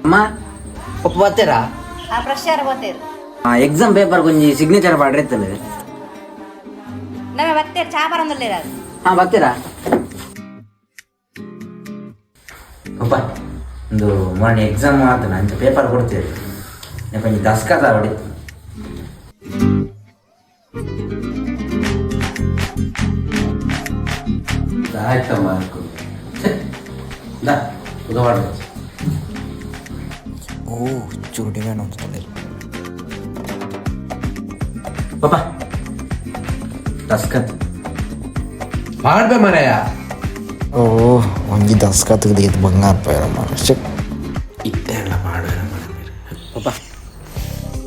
ಅಮ್ಮ ಒಪ್ಪ ಬರ್ತೀರಾ ಆ ಫ್ರೆಶರ್ ಬರ್ತೀರಿ ಎಕ್ಸಾಮ್ ಪೇಪರ್ ಕೊಂಚಿ ಸಿಗ್ನೇಚರ್ ಮಾಡ್ರಿ ಇತ್ತಲ್ಲ ನಾವೇ ಬರ್ತೀರಿ ಚಾ ಬರಂದಿಲ್ಲ ಅದು ಹಾ ಬರ್ತೀರಾ ಅಪ್ಪ ಒಂದು ಮೊನ್ನೆ ಎಕ್ಸಾಮ್ ಆತ ಅಂತ ಪೇಪರ್ ಕೊಡ್ತೀರಿ ಕೊಂಚ ದಸ್ಕತ ಹೊಡಿತು ಆಯ್ತಮ್ಮ ഓ ചുരുടി വേണം തോന്നില്ല ಪಾಪ ದಸ್ಕತ್ ಮಾಡ್ಬೇ ಮರೆಯ ಓ ಒಂಜಿ ದಸ್ಕತ್ ತೆಗೆದು ಬಂಗಾರ ಪೇರ ಮನುಷ್ಯ ಇಟ್ಟೆಲ್ಲ ಮಾಡುವ ಪಾಪ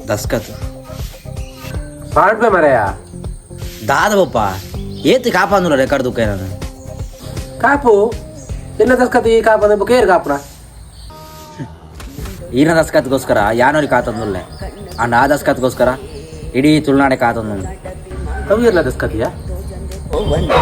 ದಸ್ಕತ್ ಮಾಡ್ಬೇ ಮರೆಯ ದಾದ ಪಪ್ಪ ಏತ್ ಕಾಪಂದುಲ್ಲ ರೆಕಾರ್ಡ್ ದುಃಖ ನಾನು ಕಾಪು ಎಲ್ಲ ದಸ್ಕತ್ ಈ ಕಾಪು ಅಂದ್ರೆ ಕೇರ್ ಕಾಪುನ ಈನ ದಸ್ಕತ್ಗೋಸ್ಕರ ಯಾನೋರಿ ಕಾತಂದುಲ್ಲೆ ಅಂಡ್ ಆ ದಸ್ಕತ್ಗೋಸ್ಕರ ಇಡೀ ತುಳುನಾಡೆ ಕಾತಂದು ಅವು ಎಲ್ಲ ದಸ್ಕತಿಯಾ ಓ ಬನ್ನಿ